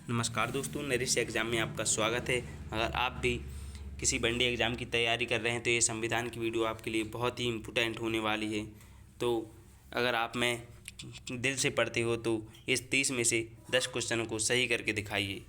नमस्कार दोस्तों, नरेश एग्ज़ाम में आपका स्वागत है। अगर आप भी किसी वनडे एग्ज़ाम की तैयारी कर रहे हैं तो ये संविधान की वीडियो आपके लिए बहुत ही इम्पोर्टेंट होने वाली है। तो अगर आप में दिल से पढ़ते हो तो इस 30 में से 10 क्वेश्चनों को सही करके दिखाइए।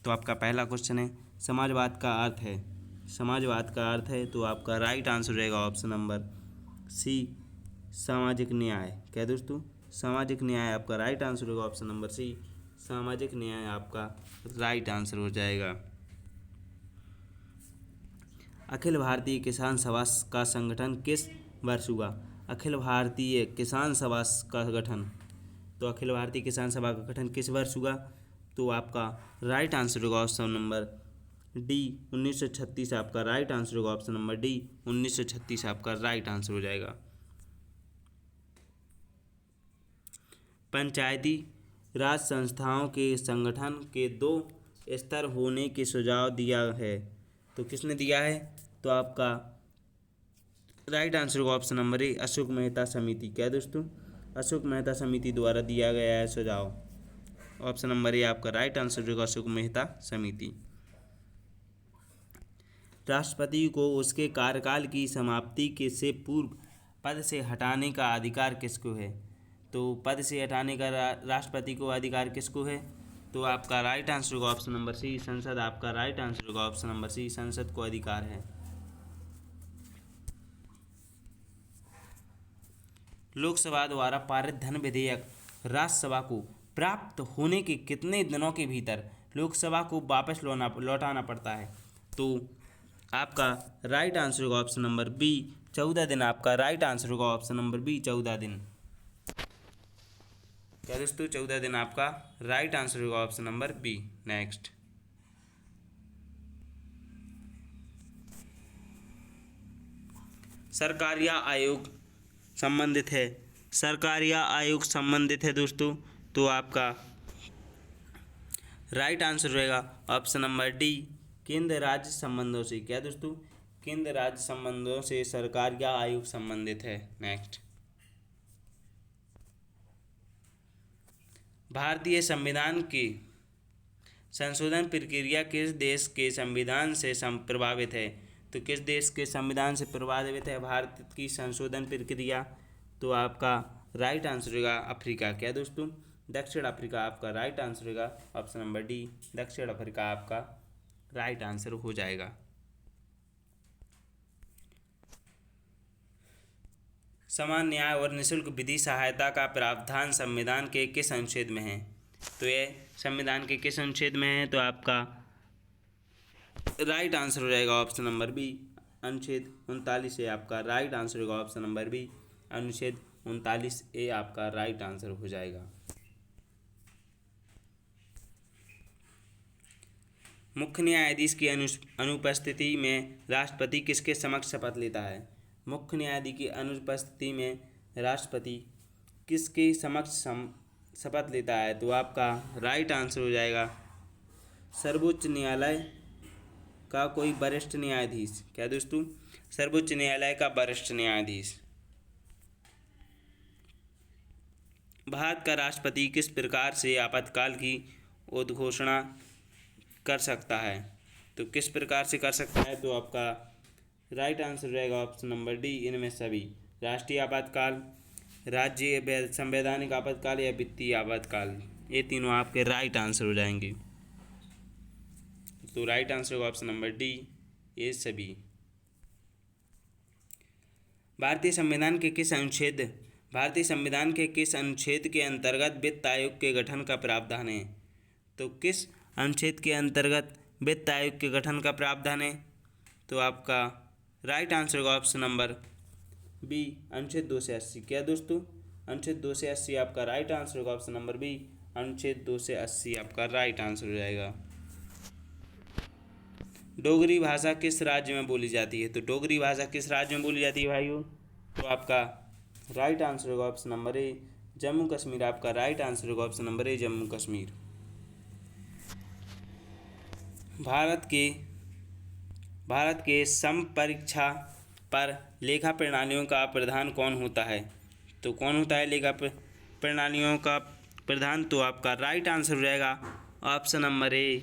तो आपका पहला क्वेश्चन है, समाजवाद का अर्थ है। समाजवाद का अर्थ है तो आपका राइट आंसर रहेगा ऑप्शन नंबर सी, सामाजिक न्याय। क्या दोस्तों, सामाजिक न्याय आपका राइट आंसर होगा ऑप्शन नंबर सी, सामाजिक न्याय आपका राइट आंसर हो जाएगा। अखिल भारतीय किसान सभा का संगठन किस वर्ष हुआ? अखिल भारतीय किसान सभा का गठन, तो अखिल भारतीय किसान सभा का गठन किस वर्ष हुआ? तो आपका राइट आंसर होगा ऑप्शन नंबर डी, 1936 आपका राइट आंसर होगा। ऑप्शन नंबर डी, 1936 आपका राइट आंसर हो जाएगा। पंचायती राज संस्थाओं के संगठन के 2 स्तर होने के सुझाव दिया है, तो किसने दिया है? तो आपका राइट आंसर होगा ऑप्शन नंबर ए, अशोक मेहता समिति। क्या दोस्तों, अशोक मेहता समिति द्वारा दिया गया है सुझाव। ऑप्शन नंबर ए आपका राइट आंसर होगा, अशोक मेहता समिति। राष्ट्रपति को उसके कार्यकाल की समाप्ति के से पूर्व पद से हटाने का अधिकार किसको है? तो पद से हटाने का राष्ट्रपति को अधिकार किसको है? तो आपका राइट आंसर होगा ऑप्शन नंबर सी, संसद। आपका राइट आंसर होगा ऑप्शन नंबर सी, संसद को अधिकार है। लोकसभा द्वारा पारित धन विधेयक राज्यसभा को प्राप्त होने के कितने दिनों के भीतर लोकसभा को वापस लौटाना पड़ता है? तो आपका राइट आंसर होगा ऑप्शन नंबर बी, 14 दिन। आपका राइट आंसर होगा ऑप्शन नंबर बी, 14 दिन। क्या दोस्तों, 14 दिन आपका राइट आंसर होगा option number B. Next, Sarkaria आयोग संबंधित है। सरकारिया आयोग संबंधित है दोस्तों, तो आपका राइट आंसर रहेगा ऑप्शन नंबर डी, केंद्र राज्य संबंधों से। क्या दोस्तों, केंद्र राज्य संबंधों से सरकारिया आयोग संबंधित है। नेक्स्ट, भारतीय संविधान की संशोधन प्रक्रिया किस देश के संविधान से प्रभावित है? तो किस देश के संविधान से प्रभावित है भारत की संशोधन प्रक्रिया? तो आपका राइट आंसर होगा अफ्रीका। क्या दोस्तों, दक्षिण अफ्रीका आपका राइट आंसर होगा। ऑप्शन नंबर डी, दक्षिण अफ्रीका आपका राइट आंसर हो जाएगा। समान न्याय और निःशुल्क विधि सहायता का प्रावधान संविधान के किस अनुच्छेद में है? तो ये संविधान के किस अनुच्छेद में है? तो आपका राइट आंसर हो जाएगा ऑप्शन नंबर बी, अनुच्छेद 39 ए आपका राइट आंसर होगा। ऑप्शन नंबर बी, अनुच्छेद 39 ए आपका राइट आंसर हो जाएगा। मुख्य न्यायाधीश की अनुपस्थिति में राष्ट्रपति किसके समक्ष शपथ लेता है? मुख्य न्यायाधीश की अनुपस्थिति में राष्ट्रपति किसके समक्ष शपथ लेता है? तो आपका राइट आंसर हो जाएगा सर्वोच्च न्यायालय का कोई वरिष्ठ न्यायाधीश। क्या दोस्तों, सर्वोच्च न्यायालय का वरिष्ठ न्यायाधीश। भारत का राष्ट्रपति किस प्रकार से आपातकाल की उद्घोषणा कर सकता है? तो किस प्रकार से कर सकता है? तो आपका राइट आंसर रहेगा ऑप्शन नंबर डी, इनमें सभी। राष्ट्रीय आपातकाल, राज्य संवैधानिक आपातकाल या वित्तीय आपातकाल, ये तीनों आपके राइट आंसर हो जाएंगे। तो राइट आंसर होगा ऑप्शन नंबर डी, ये सभी। भारतीय संविधान के किस अनुच्छेद के अंतर्गत वित्त आयोग के गठन का प्रावधान है? तो किस अनुच्छेद के अंतर्गत वित्त आयोग के गठन का प्रावधान है? तो आपका राइट आंसर होगा ऑप्शन नंबर बी, अनुच्छेद 280। क्या दोस्तों, अनुच्छेद 280 आपका राइट आंसर होगा। ऑप्शन नंबर बी, अनुच्छेद 280 आपका राइट आंसर हो जाएगा। डोगरी भाषा किस राज्य में बोली जाती है? तो डोगरी भाषा किस राज्य में बोली जाती है भाइयों? तो आपका राइट आंसर होगा ऑप्शन नंबर ए, जम्मू कश्मीर। आपका राइट आंसर होगा ऑप्शन नंबर ए, जम्मू कश्मीर। भारत के समपरीक्षा पर लेखा प्रणालियों का प्रधान कौन होता है? तो कौन होता है लेखा प्रणालियों का प्रधान, तो आपका राइट आंसर हो जाएगा option number A.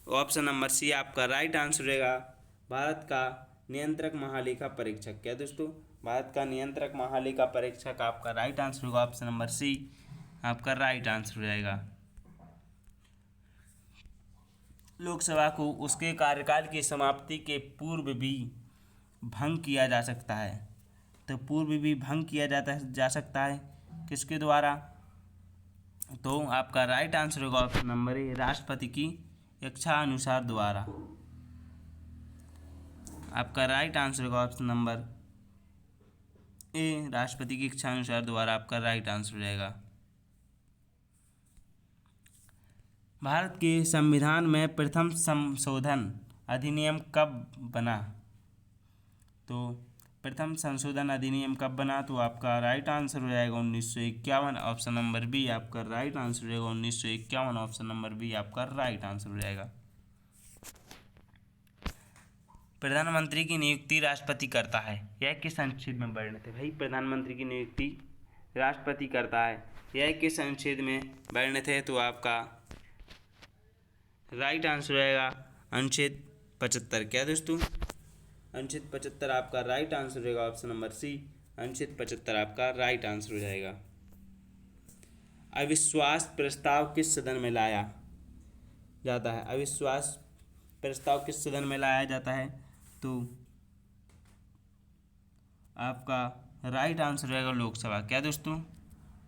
Option number C आपका राइट आंसर रहेगा। भारत का नियंत्रक महालेखा परीक्षक, क्या दोस्तों, भारत का नियंत्रक महालेखा परीक्षक आपका राइट आंसर होगा। ऑप्शन नंबर सी आपका राइट आंसर हो जाएगा। लोकसभा को उसके कार्यकाल की समाप्ति के पूर्व भी भंग किया जा सकता है। तो पूर्व भी भंग किया जा सकता है किसके द्वारा? तो आपका राइट आंसर होगा ऑप्शन नंबर ए, राष्ट्रपति की इच्छा अनुसार द्वारा। आपका राइट आंसर होगा ऑप्शन नंबर ए, राष्ट्रपति की इच्छा अनुसार द्वारा आपका राइट आंसर हो जाएगा। भारत के संविधान में प्रथम संशोधन अधिनियम कब बना? तो प्रथम संशोधन अधिनियम कब बना? तो आपका राइट आंसर हो जाएगा 1951। ऑप्शन नंबर बी आपका राइट आंसर हो जाएगा 1951। ऑप्शन नंबर बी आपका राइट आंसर हो जाएगा। प्रधानमंत्री की नियुक्ति राष्ट्रपति करता है, यह किस अनुच्छेद में वर्णित है? भाई प्रधानमंत्री की नियुक्ति राष्ट्रपति करता है, यह किस अनुच्छेद में वर्णित है? तो आपका राइट आंसर रहेगा अनुच्छेद 75। क्या दोस्तों? अनुच्छेद 75 आपका राइट आंसर रहेगा। ऑप्शन नंबर सी, अनुच्छेद 75 आपका राइट आंसर हो जाएगा। अविश्वास प्रस्ताव किस सदन में लाया जाता है? अविश्वास प्रस्ताव किस सदन में लाया जाता है? तो आपका राइट आंसर रहेगा लोकसभा। क्या दोस्तों?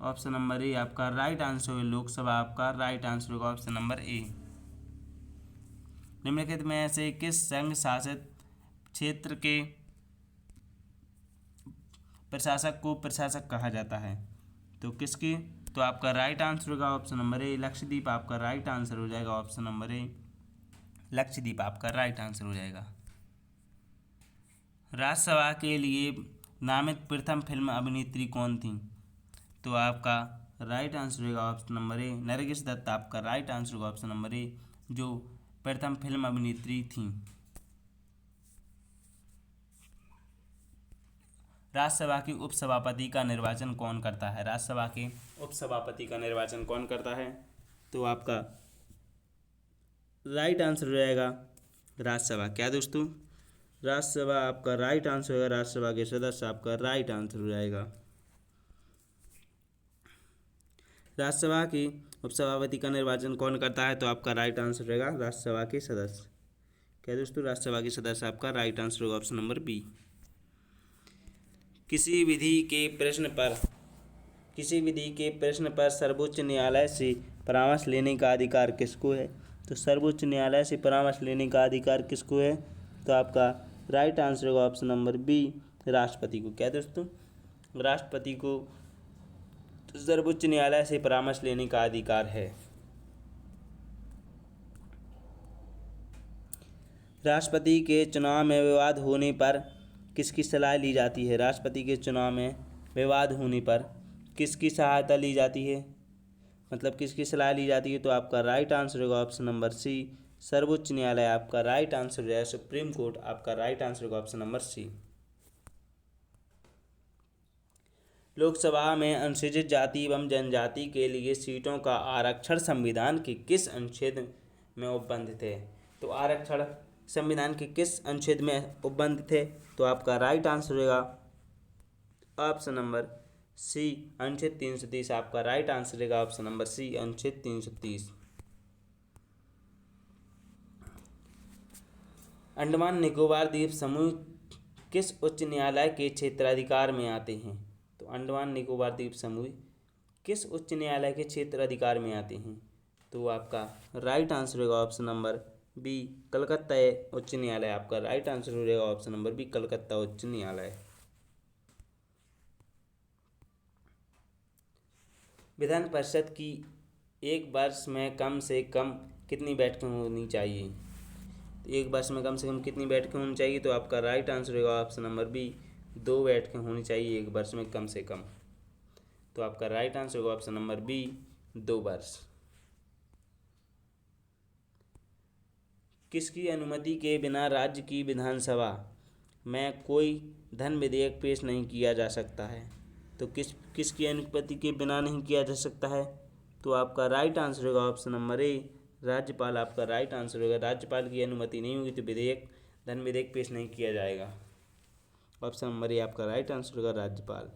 ऑप्शन नंबर ए आपका राइट आंसर होगा लोकसभा। आपका राइट आंसर होगा ऑप्शन नंबर ए। निम्नलिखित में से किस संघ शासित क्षेत्र के प्रशासक को प्रशासक कहा जाता है? तो किसकी? तो आपका राइट आंसर होगा ऑप्शन नंबर ए, लक्षद्वीप। आपका राइट आंसर हो जाएगा ऑप्शन नंबर ए, लक्षद्वीप आपका राइट आंसर हो जाएगा। राज्यसभा के लिए नामित प्रथम फिल्म अभिनेत्री कौन थी? तो आपका राइट आंसर होगा option number A, Nargis Dutt. आपका राइट आंसर होगा ऑप्शन नंबर ए, जो प्रथम फिल्म अभिनेत्री थी। राज्यसभा के उपसभापति का निर्वाचन कौन करता है? राज्यसभा के उपसभापति का निर्वाचन कौन करता है? तो आपका राइट आंसर हो जाएगा राज्यसभा। क्या दोस्तों? राज्यसभा आपका राइट आंसर होगा। राज्यसभा के सदस्य आपका राइट आंसर हो जाएगा। राज्यसभा के उपसभापति का निर्वाचन कौन करता है? तो आपका राइट आंसर रहेगा राज्यसभा के सदस्य। क्या दोस्तों? राज्यसभा के सदस्य आपका राइट आंसर होगा ऑप्शन नंबर बी। किसी विधि के प्रश्न पर सर्वोच्च न्यायालय से परामर्श लेने का अधिकार किसको है? तो सर्वोच्च न्यायालय से परामर्श लेने का अधिकार किसको है? तो आपका राइट आंसर होगा ऑप्शन नंबर बी, राष्ट्रपति को। क्या दोस्तों? राष्ट्रपति को सर्वोच्च न्यायालय से परामर्श लेने का अधिकार है। राष्ट्रपति के चुनाव में विवाद होने पर किसकी सलाह ली जाती है? राष्ट्रपति के चुनाव में विवाद होने पर किसकी सहायता ली जाती है, मतलब किसकी सलाह ली जाती है? तो आपका राइट आंसर होगा ऑप्शन नंबर सी, सर्वोच्च न्यायालय। आपका राइट आंसर हो जाएगा सुप्रीम कोर्ट। आपका राइट आंसर होगा ऑप्शन नंबर सी। लोकसभा में अनुसूचित जाति एवं जनजाति के लिए सीटों का आरक्षण संविधान के किस अनुच्छेद में उपबंधित है? तो आरक्षण संविधान के किस अनुच्छेद में उपबंधित है? तो आपका राइट आंसर होगा ऑप्शन नंबर सी, अनुच्छेद 330। आपका राइट आंसर रहेगा ऑप्शन नंबर सी, अनुच्छेद 330। अंडमान निकोबार द्वीप समूह किस उच्च न्यायालय के क्षेत्राधिकार में आते हैं? तो अंडमान निकोबार द्वीप समूह किस उच्च न्यायालय के क्षेत्राधिकार में आते हैं? तो आपका राइट आंसर होगा ऑप्शन नंबर बी, कलकत्ता उच्च न्यायालय। आपका राइट आंसर हो जाएगा ऑप्शन नंबर बी, कलकत्ता उच्च न्यायालय। विधान परिषद की एक वर्ष में कम से कम कितनी बैठकें होनी चाहिए? तो एक वर्ष में कम से कम कितनी बैठकें होनी चाहिए? तो आपका राइट आंसर होगा ऑप्शन नंबर बी, 2 बैठकें होनी चाहिए एक वर्ष में कम से कम। तो आपका राइट आंसर होगा ऑप्शन नंबर बी, 2 वर्ष। किसकी अनुमति के बिना राज्य की विधानसभा में कोई धन विधेयक पेश नहीं किया जा सकता है? तो किसकी अनुमति के बिना नहीं किया जा सकता है? तो आपका राइट आंसर होगा ऑप्शन नंबर ए, राज्यपाल आपका राइट आंसर होगा। राज्यपाल की अनुमति नहीं होगी तो धन विधेयक पेश नहीं किया जाएगा। ऑप्शन नंबर ए आपका राइट आंसर होगा, राज्यपाल।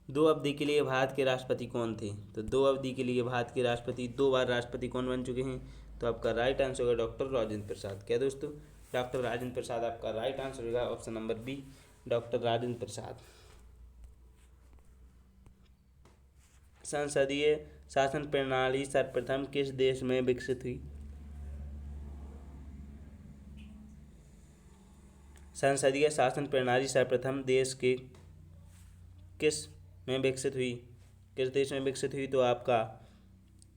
2 अवधि के लिए भारत के राष्ट्रपति कौन थे? तो 2 अवधि के लिए भारत के राष्ट्रपति 2 बार राष्ट्रपति कौन बन चुके हैं? तो आपका राइट आंसर होगा डॉक्टर राजेंद्र प्रसाद। क्या दोस्तों? डॉक्टर राजेंद्र प्रसाद आपका राइट आंसर होगा, option number B, doctor Rajendra Prasad. संसदीय शासन प्रणाली सर्वप्रथम किस देश में विकसित हुई? संसदीय शासन प्रणाली सर्वप्रथम देश के किस में विकसित हुई? किस देश में विकसित हुई? तो आपका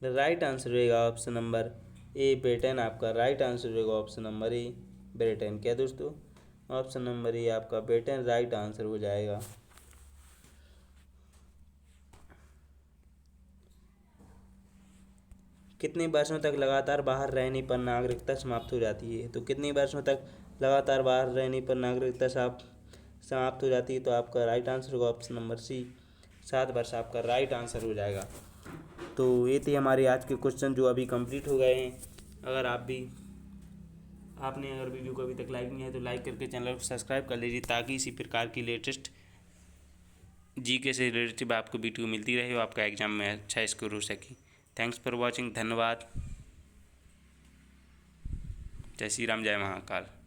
राइट आंसर रहेगा ऑप्शन नंबर ए, ब्रिटेन। आपका राइट आंसर रहेगा ऑप्शन नंबर ए, ब्रिटेन। क्या दोस्तों? ऑप्शन नंबर ए आपका ब्रिटेन राइट आंसर हो जाएगा। कितने वर्षों तक लगातार बाहर रहने पर नागरिकता समाप्त हो जाती है? तो कितने वर्षों तक लगातार बाहर रहने पर नागरिकता समाप्त हो जाती है? तो आपका राइट आंसर होगा ऑप्शन नंबर सी, 7 वर्ष आपका राइट आंसर हो जाएगा। तो ये थे हमारे आज के क्वेश्चन जो अभी कंप्लीट हो गए हैं। अगर आपने अगर वीडियो को अभी तक लाइक नहीं है तो लाइक करके चैनल को सब्सक्राइब कर लीजिए, ताकि इसी प्रकार की लेटेस्ट जीके से रिलेटेड आपको वीडियो मिलती रहे और आपका एग्जाम में अच्छा स्कोर हो सके। थैंक्स फॉर वॉचिंग, धन्यवाद। जय श्री राम, जय महाकाल।